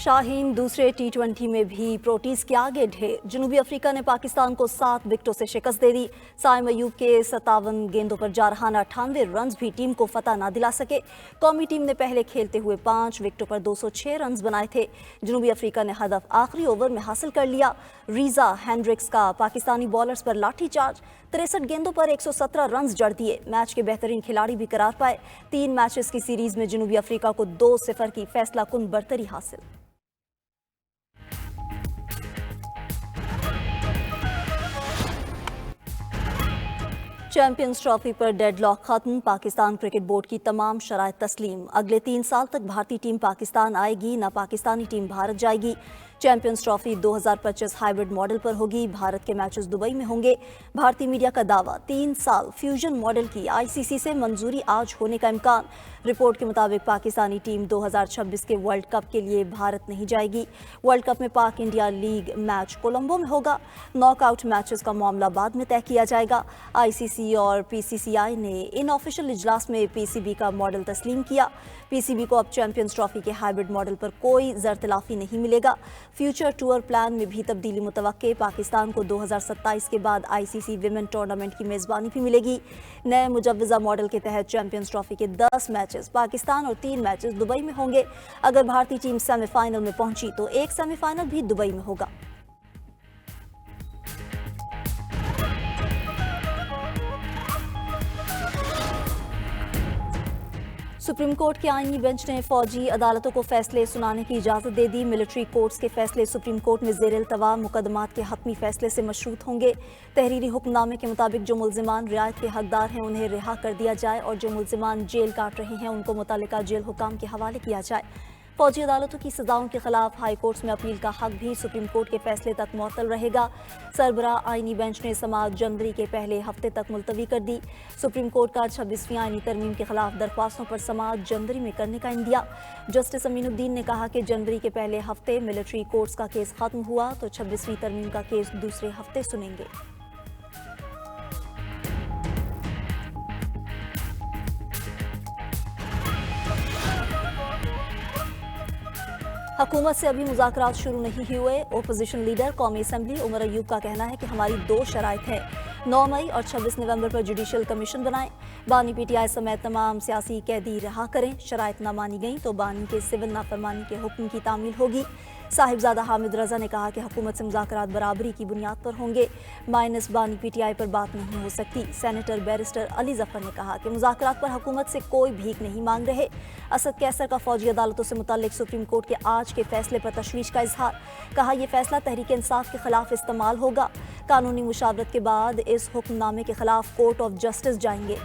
शाहीन दूसरे टी20 में भी प्रोटीज के आगे ढेर। जनूबी अफ्रीका ने पाकिस्तान को 7 विकेटों से शिकस्त दे दी। साइम अयूब के 57 गेंदों पर जारहाना 98 रन भी टीम को फतह ना दिला सके। कौमी टीम ने पहले खेलते हुए 5 विकेटों पर 206 रन बनाए थे। जनूबी अफ्रीका ने हदफ आखिरी ओवर में हासिल कर लिया। रीजा हैंड्रिक्स का पाकिस्तानी बॉलर्स पर लाठीचार्ज, 63 गेंदों पर 117 रन जड़ दिए। मैच के बेहतरीन खिलाड़ी भी करार पाए। 3 मैचेस की सीरीज में जनूबी अफ्रीका को 2-0 की फैसला कुन बरतरी हासिल। चैंपियंस ट्रॉफी पर डेडलॉक खत्म। पाकिस्तान क्रिकेट बोर्ड की तमाम शराइत तस्लीम। अगले 3 साल तक भारतीय टीम पाकिस्तान आएगी, न पाकिस्तानी टीम भारत जाएगी। चैंपियंस ट्रॉफी 2025 हाइब्रिड मॉडल पर होगी। भारत के मैचेस दुबई में होंगे। भारतीय मीडिया का दावा, 3 साल फ्यूजन मॉडल की आईसीसी से मंजूरी आज होने का इम्कान। रिपोर्ट के मुताबिक पाकिस्तानी टीम 2026 के वर्ल्ड कप के लिए भारत नहीं जाएगी। वर्ल्ड कप में पाक इंडिया लीग मैच कोलंबो में होगा। नॉकआउट मैचेस का मामला बाद में तय किया जाएगा। आईसीसी और पीसीसीआई ने इन ऑफिशियल इजलास में पीसीबी का मॉडल तस्लीम किया। पीसीबी को अब चैंपियंस ट्रॉफी के हाइब्रिड मॉडल पर कोई ज़रतलाफी नहीं मिलेगा। फ्यूचर टूर प्लान में भी तब्दीली मुतवक्के। पाकिस्तान को 2027 के बाद आईसीसी विमेन टूर्नामेंट की मेज़बानी भी मिलेगी। नए मुजव्वज़ा मॉडल के तहत चैंपियंस ट्रॉफी के 10 मैचेस पाकिस्तान और 3 मैचेस दुबई में होंगे। अगर भारतीय टीम सेमीफाइनल में पहुंची तो एक सेमीफाइनल भी दुबई में होगा। सुप्रीम कोर्ट के आईनी बेंच ने फौजी अदालतों को फैसले सुनाने की इजाज़त दे दी। मिलिट्री कोर्ट्स के फैसले सुप्रीम कोर्ट में ज़ेर-इल्तवा मुकदमात के हतमी फैसले से मशरूत होंगे। तहरीरी हुक्मनामे के मुताबिक जो मुल्जिमान रियायत के हकदार हैं उन्हें रिहा कर दिया जाए और जो मुल्जिमान जेल काट रहे हैं उनको मुतल्लिका जेल हुकाम के हवाले किया जाए। फौजी अदालतों की सजाओं के खिलाफ हाई कोर्ट्स में अपील का हक भी सुप्रीम कोर्ट के फैसले तक मुअत्तल रहेगा। सरबरा आईनी बेंच ने समाअत जनवरी के पहले हफ्ते तक मुलतवी कर दी। सुप्रीम कोर्ट का 26वीं आईनी तरमीम के खिलाफ दरख्वास्तों पर समाअत जनवरी में करने का इंदिया। जस्टिस अमीनुद्दीन ने कहा कि जनवरी के पहले हफ्ते मिलिट्री कोर्ट्स का केस खत्म हुआ तो 26वीं तरमीम का केस दूसरे हफ्ते सुनेंगे। हुकूमत से अभी मुज़ाकरात शुरू नहीं हुए। ओपोजिशन लीडर कौमी असम्बली उमर अयूब का कहना है कि हमारी 2 शराइत हैं। 9 मई और 26 नवंबर पर जुडिशल कमीशन बनाएं। बानी पीटीआई समेत तमाम सियासी कैदी रहा करें। शराइत ना मानी गई तो बानी के सिविल नाफरमानी के हुक्म की तामील होगी। साहिबजादा हामिद रजा ने कहा कि हुकूमत से मुज़ाकरात बराबरी की बुनियाद पर होंगे। माइनस बानी पीटीआई पर बात नहीं हो सकती। सेनेटर बैरिस्टर अली जफर ने कहा कि मुज़ाकरात पर हुकूमत से कोई भीख नहीं मांग रहे। असद कैसर का फौजी अदालतों से मुताल्लिक सुप्रीम कोर्ट के आज के फैसले पर तशवीश का इजहार। कहा यह फैसला तहरीक इंसाफ के खिलाफ इस्तेमाल होगा। कानूनी मुशावरत के बाद इस हुक्मनामे के खिलाफ कोर्ट ऑफ जस्टिस जाएंगे।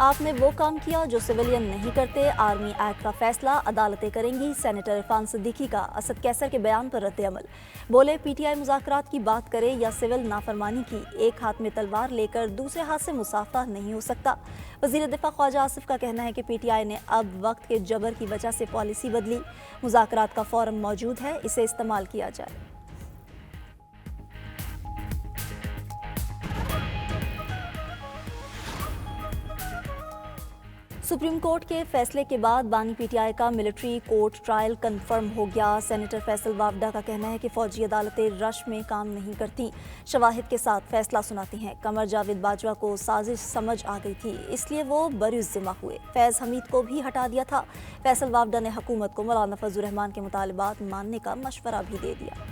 आपने वो काम किया जो सिविलियन नहीं करते। आर्मी एक्ट का फैसला अदालतें करेंगी। सेनेटर इरफान सिद्दीकी का असद कैसर के बयान पर रद्द-ए-अमल। बोले पीटीआई मुज़ाकरात की बात करे या सिविल नाफरमानी की, एक हाथ में तलवार लेकर दूसरे हाथ से मुसाफा नहीं हो सकता। वज़ीर दिफा ख्वाजा आसिफ का कहना है कि पीटीआई ने अब वक्त के जबर की वजह से पॉलिसी बदली। मुज़ाकरात का फोरम मौजूद है, इसे इस्तेमाल किया जाए। सुप्रीम कोर्ट के फैसले के बाद बानी पीटीआई का मिलिट्री कोर्ट ट्रायल कंफर्म हो गया। सेनेटर फैसल वावडा का कहना है कि फौजी अदालतें रश में काम नहीं करती, शवाहिद के साथ फैसला सुनाती हैं। कमर जावेद बाजवा को साजिश समझ आ गई थी, इसलिए वो बरुज़्ज़िम्मा हुए। फैज़ हमीद को भी हटा दिया था। फैसल वावडा ने हुकूमत को मौलाना फजलुर रहमान के मुतालबात मानने का मशवरा भी दे दिया।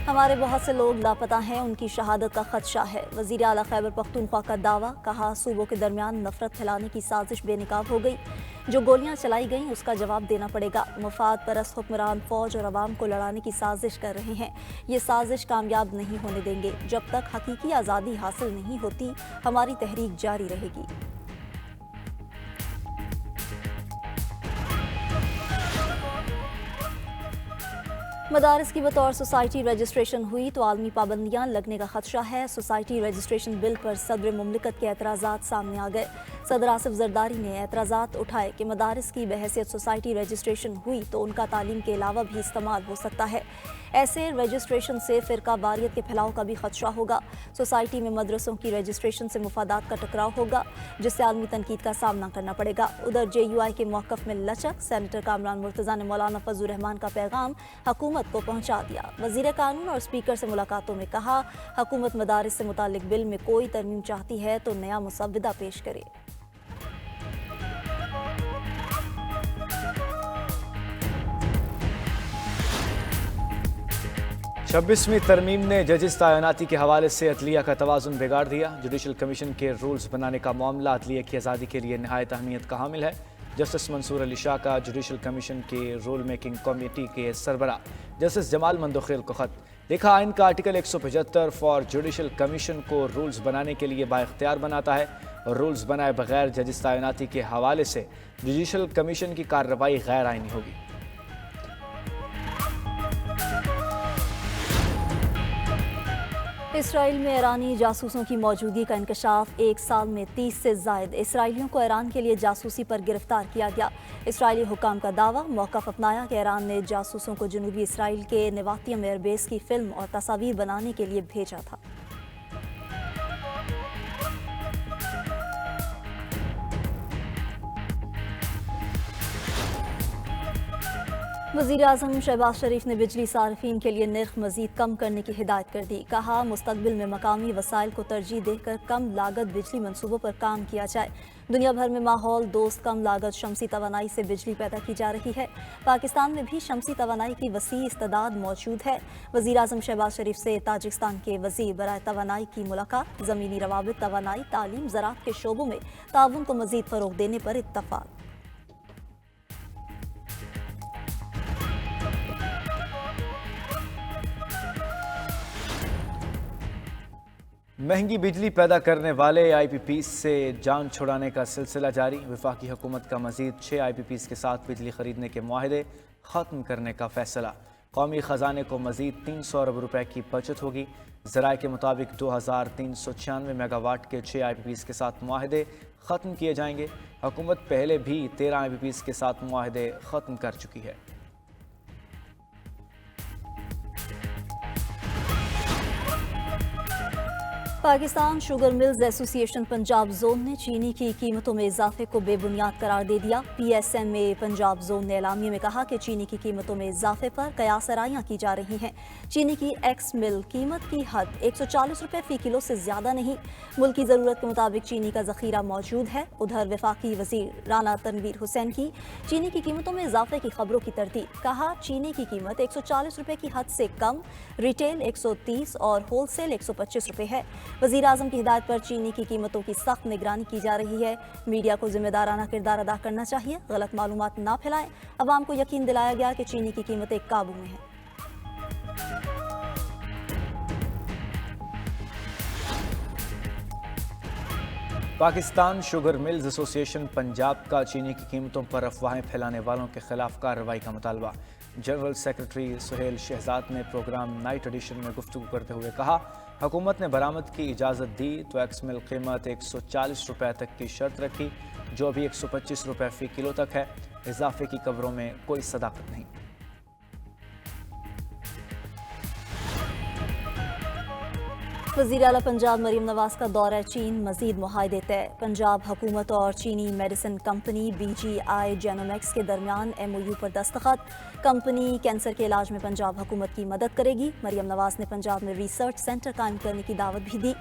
हमारे बहुत से लोग लापता हैं, उनकी शहादत का खदशा है। वज़ीर आला खैबर पख्तूनख्वा का दावा। कहा सूबों के दरमियान नफरत फैलाने की साजिश बेनकाब हो गई। जो गोलियां चलाई गईं उसका जवाब देना पड़ेगा। मुफाद परस्त हुक्मरान फौज और अवाम को लड़ाने की साजिश कर रहे हैं। ये साजिश कामयाब नहीं होने देंगे। जब तक हकीकी आज़ादी हासिल नहीं होती हमारी तहरीक जारी रहेगी। मदारिस की बतौर सोसाइटी रजिस्ट्रेशन हुई तो आलमी पाबंदियां लगने का खदशा है। सोसाइटी रजिस्ट्रेशन बिल पर सदर मुमलिकत के एतराज़ात सामने आ गए। सदर आसिफ जरदारी ने एतराज़ात उठाए कि मदारिस की बहैसियत सोसाइटी रजिस्ट्रेशन हुई तो उनका तालीम के अलावा भी इस्तेमाल हो सकता है। ऐसे रजिस्ट्रेशन से फ़िरका वारियत के फैलाव का भी खदशा होगा। सोसाइटी में मदरसों की रजिस्ट्रेशन से मुफादात का टकराव होगा, जिससे आलमी तनकीद का सामना करना पड़ेगा। उधर JUI के मौक़िफ़ में लचक, सेनेटर कामरान मुर्तज़ा ने मौलाना फजलुर रहमान का पैगाम हुकूमत को पहुँचा दिया। वज़ीर कानून और स्पीकर से मुलाकातों में कहा, हुकूमत मदारिस से मुतालिक बिल में कोई तरमीम चाहती है तो नया मुसव्विदा पेश करे। 26वीं तरमीम ने जजिस तैनाती के हवाले से अदलिया का तवाज़ुन बिगाड़ दिया। जुडिशल कमीशन के रूल्स बनाने का मामला अदलिया की आज़ादी के लिए नहायत अहमियत का हामिल है। जस्टिस मंसूर अली शाह का जुडिशल कमीशन के रूल मेकिंग कमेटी के सरबरा जस्टिस जमाल मंदोखेल को खत लिखा। आइन का आर्टिकल 175 फॉर जुडिशल कमीशन को रूल्स बनाने के लिए बाइख्तियार बनाता है और रूल्स बनाए बगैर जजिस तैनाती के हवाले से जुडिशल कमीशन की कार्रवाई गैर आइनी होगी। इसराइल में ईरानी जासूसों की मौजूदगी का इंकशाफ। एक साल में 30 से ज़ायद इसराइलियों को ईरान के लिए जासूसी पर गिरफ्तार किया गया। इसराइली हुकाम का दावा, मौक़िफ़ अपनाया कि ईरान ने जासूसों को जनूबी इसराइल के नेवातियम एयरबेस की फिल्म और तस्वीर बनाने के लिए भेजा था। वज़ीर आज़म शहबाज शरीफ ने बिजली सार्फिन के लिए निर्ख मज़ीद कम करने की हिदायत कर दी। कहा, मुस्तक़बिल में मकामी वसाइल को तरजीह देकर कम लागत बिजली मनसूबों पर काम किया जाए। दुनिया भर में माहौल दोस्त कम लागत शमसी तवानाई से बिजली पैदा की जा रही है। पाकिस्तान में भी शमसी तवानाई की वसी इस्तेदाद मौजूद है। वज़ीर आज़म शहबाज शरीफ से ताजिकिस्तान के वज़ीर बराए तवानाई की मुलाकात। ज़मीनी रवाबित, तवानाई, तालीम, ज़राअत के शोबों में ताउन को मज़ीद फ़रोग़ देने पर इत्तफ़ाक़। महंगी बिजली पैदा करने वाले IPPs से जान छुड़ाने का सिलसिला जारी। वफाकी हुकूमत का मज़ीद 6 IPPs के साथ बिजली खरीदने के मुआहदे ख़त्म करने का फैसला। कौमी ख़जाने को मज़ीद 300 अरब रुपए की बचत होगी। ज़राए के मुताबिक 2396 मेगावाट के 6 IPPs के साथ मुआहदे ख़त्म किए जाएंगे। हुकूमत पहले भी 13 IPPs के साथ मुआहदे ख़त्म कर चुकी है। Pakistan sugar mills association Punjab zone ने चीनी की कीमतों में इजाफे को बेबुनियाद करार दे दिया। PSMA पंजाब जोन ने एलामिया में कहा कि चीनी की कीमतों में इजाफे पर कयासराइयाँ की जा रही हैं। चीनी की एक्स मिल कीमत की हद 140 रुपये फ़ी किलो से ज़्यादा नहीं। मुल्क की ज़रूरत के मुताबिक चीनी का ज़ख़ीरा मौजूद है। उधर वफाकी वज़ीर राना तनवीर हुसैन की चीनी की कीमतों में इजाफे की खबरों की तरदीद। कहा, चीनी की कीमत 140 रुपये की हद से कम, रिटेल 130 और होलसेल 125 रुपये है। वज़ीर आज़म की हिदायत पर चीनी की कीमतों की सख्त निगरानी की जा रही है। मीडिया को जिम्मेदाराना किरदार अदा करना चाहिए, गलत मालूमात ना फैलाएं। अवाम को यकीन दिलाया गया कि चीनी की कीमतें काबू में हैं। Pakistan sugar mills association Punjab का चीनी की कीमतों पर अफवाहें फैलाने वालों के खिलाफ कार्रवाई का मुतालबा। जनरल सेक्रेटरी सुहेल शहजाद ने प्रोग्राम नाइट एडिशन में गुफ्तगू करते हुए कहा, हुकूमत ने बरामद की इजाज़त दी तो एक्स मिल कीमत 140 रुपये तक की शर्त रखी, जो अभी 125 रुपये फ़ी किलो तक है। इजाफे की खबरों में कोई सदाकत नहीं। वज़ीर आला पंजाब मरीम नवाज का दौरा चीन, मज़ीद मुआहदे तय। पंजाब हुकूमत और चीनी मेडिसिन कंपनी BGI जेनोमैक्स के दरमियान MOU पर दस्तखत। कंपनी कैंसर के इलाज में पंजाब हुकूमत की मदद करेगी। मरीम नवाज ने पंजाब में रिसर्च सेंटर कायम करने की दावत भी दी।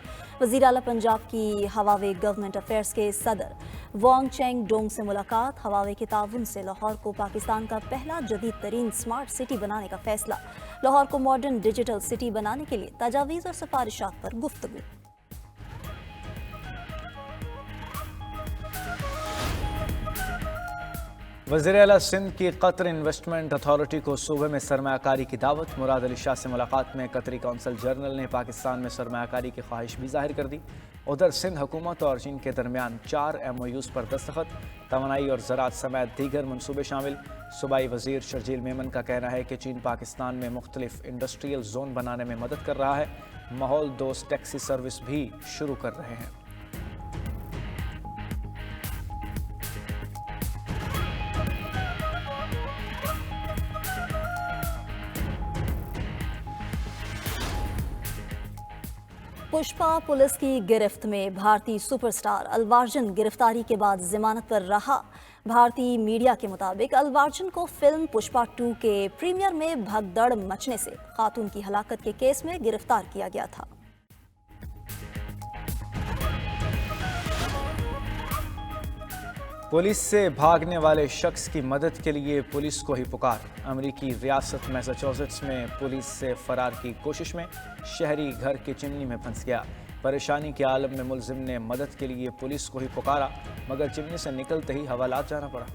वज़ीर आला पंजाब की हवावे गवर्नमेंट अफेयर्स के सदर वोंग चेंग डोंग से मुलाकात। हवावे के ताउन से लाहौर को पाकिस्तान का पहला जदीद तरीन स्मार्ट सिटी बनाने का फैसला। लाहौर को मॉडर्न डिजिटल सिटी बनाने के लिए तजावीज़ और सिफारिशात पर गुफ्तगू। वज़ीर आला सिंध की कतर इन्वेस्टमेंट अथॉरिटी को सूबे में सरमायाकारी की दावत। मुराद अली शाह से मुलाकात में कतरी कौंसल जनरल ने पाकिस्तान में सरमायाकारी की ख्वाहिश भी जाहिर कर दी। उधर सिंध हुकूमत और चीन के दरमियान 4 MOUs पर दस्तखत। तवानाई और ज़राअत समेत दीगर मनसूबे शामिल। सूबाई वज़ीर शर्जील मेमन का कहना है कि चीन पाकिस्तान में मुख्तलिफ इंडस्ट्रियल जोन बनाने में मदद कर रहा है। माहौल दोस्त टैक्सी सर्विस भी शुरू कर रहे हैं। पुष्पा पुलिस की गिरफ्त में भारतीय सुपरस्टार अल्लू अर्जुन गिरफ्तारी के बाद जमानत पर रहा। भारतीय मीडिया के मुताबिक अल्लू अर्जुन को फिल्म पुष्पा 2 के प्रीमियर में भगदड़ मचने से खातून की हलाकत के केस में गिरफ्तार किया गया था। पुलिस से भागने वाले शख्स की मदद के लिए पुलिस को ही पुकार। अमेरिकी रियासत मैसाचुसेट्स में पुलिस से फरार की कोशिश में शहरी घर की चिमनी में फंस गया। परेशानी के आलम में मुलजिम ने मदद के लिए पुलिस को ही पुकारा, मगर चिमनी से निकलते ही हवालात जाना पड़ा।